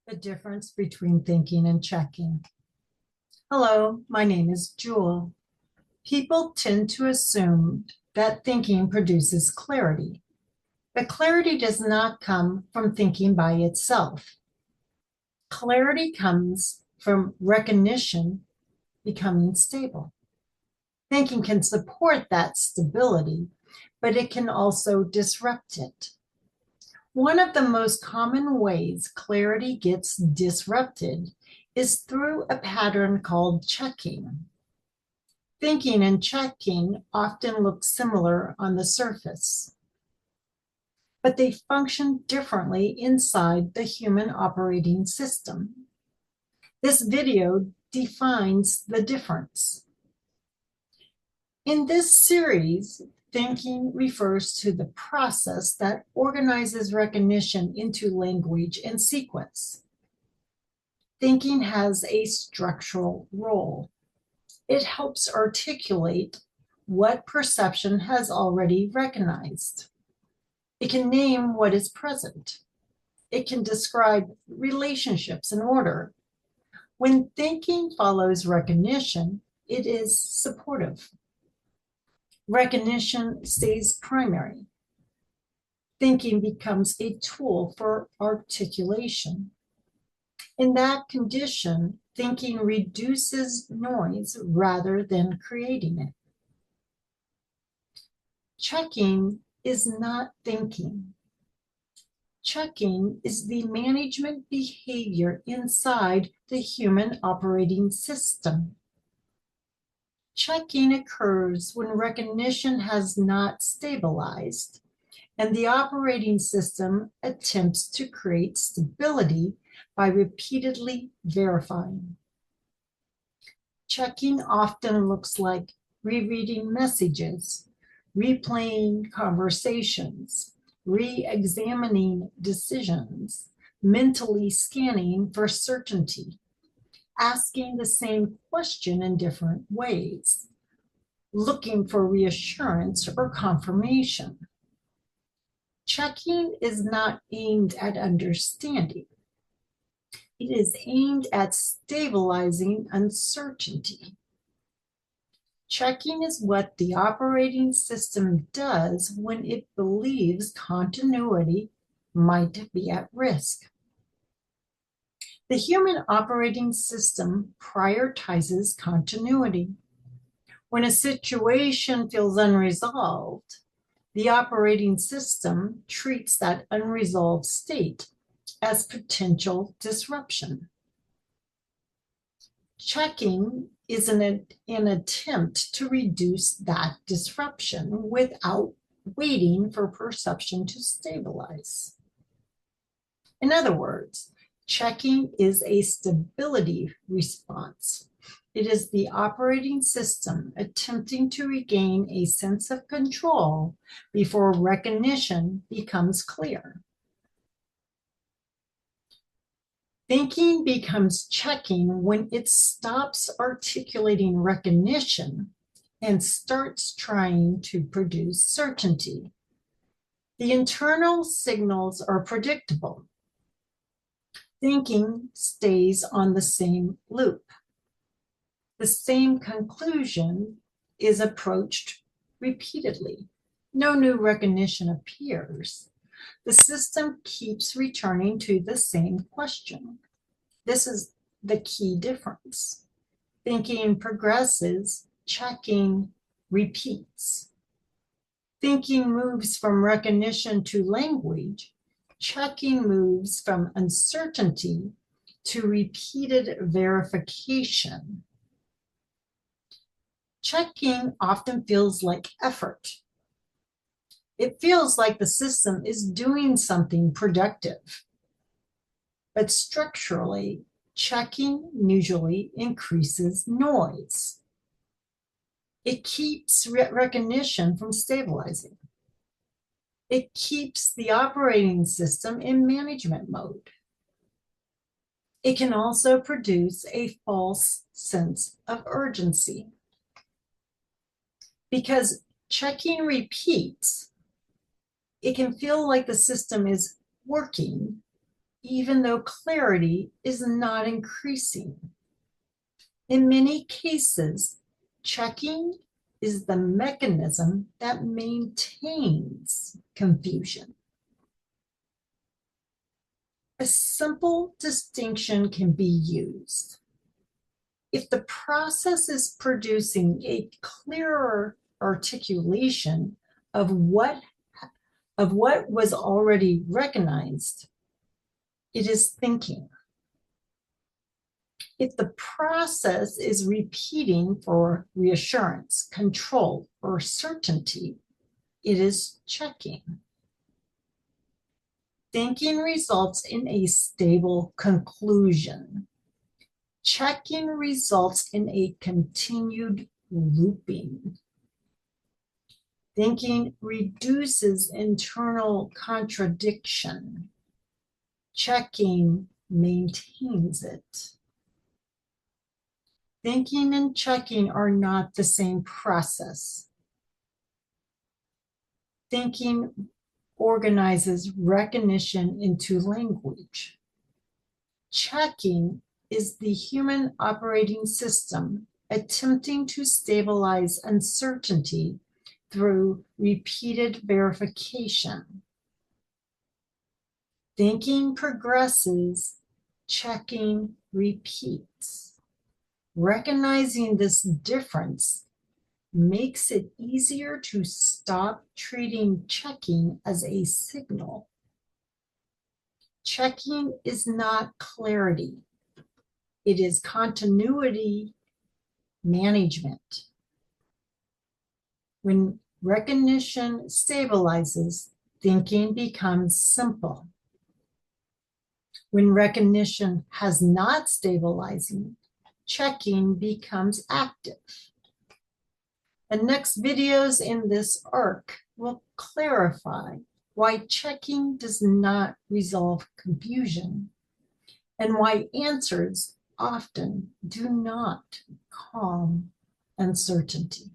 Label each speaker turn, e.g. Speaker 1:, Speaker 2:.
Speaker 1: The difference between thinking and checking. Hello, my name is Jewel. People tend to assume that thinking produces clarity, but clarity does not come from thinking by itself. Clarity comes from recognition becoming stable. Thinking can support that stability, but it can also disrupt it. One of the most common ways clarity gets disrupted is through a pattern called checking. Thinking and checking often look similar on the surface, but they function differently inside the human operating system. This video defines the difference. In this series, thinking refers to the process that organizes recognition into language and sequence. Thinking has a structural role. It helps articulate what perception has already recognized. It can name what is present. It can describe relationships in order. When thinking follows recognition, it is supportive. Recognition stays primary. Thinking becomes a tool for articulation. In that condition, thinking reduces noise rather than creating it. Checking is not thinking. Checking is the management behavior inside the human operating system. Checking occurs when recognition has not stabilized, and the operating system attempts to create stability by repeatedly verifying. Checking often looks like rereading messages, replaying conversations, re-examining decisions, mentally scanning for certainty, asking the same question in different ways, looking for reassurance or confirmation. Checking is not aimed at understanding. It is aimed at stabilizing uncertainty. Checking is what the operating system does when it believes continuity might be at risk. The human operating system prioritizes continuity. When a situation feels unresolved, the operating system treats that unresolved state as potential disruption. Checking is an attempt to reduce that disruption without waiting for perception to stabilize. In other words, checking is a stability response. It is the operating system attempting to regain a sense of control before recognition becomes clear. Thinking becomes checking when it stops articulating recognition and starts trying to produce certainty. The internal signals are predictable. Thinking stays on the same loop. The same conclusion is approached repeatedly. No new recognition appears. The system keeps returning to the same question. This is the key difference. Thinking progresses, checking repeats. Thinking moves from recognition to language. Checking moves from uncertainty to repeated verification. Checking often feels like effort. It feels like the system is doing something productive. But structurally, checking usually increases noise. It keeps recognition from stabilizing. It keeps the operating system in management mode. It can also produce a false sense of urgency. Because checking repeats, it can feel like the system is working, even though clarity is not increasing. In many cases, checking is the mechanism that maintains confusion. A simple distinction can be used. If the process is producing a clearer articulation of what was already recognized, it is thinking. If the process is repeating for reassurance, control, or certainty, it is checking. Thinking results in a stable conclusion. Checking results in a continued looping. Thinking reduces internal contradiction. Checking maintains it. Thinking and checking are not the same process. Thinking organizes recognition into language. Checking is the human operating system attempting to stabilize uncertainty through repeated verification. Thinking progresses, checking repeats. Recognizing this difference makes it easier to stop treating checking as a signal. Checking is not clarity. It is continuity management. When recognition stabilizes, thinking becomes simple. When recognition has not stabilizing, checking becomes active. The next videos in this arc will clarify why checking does not resolve confusion and why answers often do not calm uncertainty.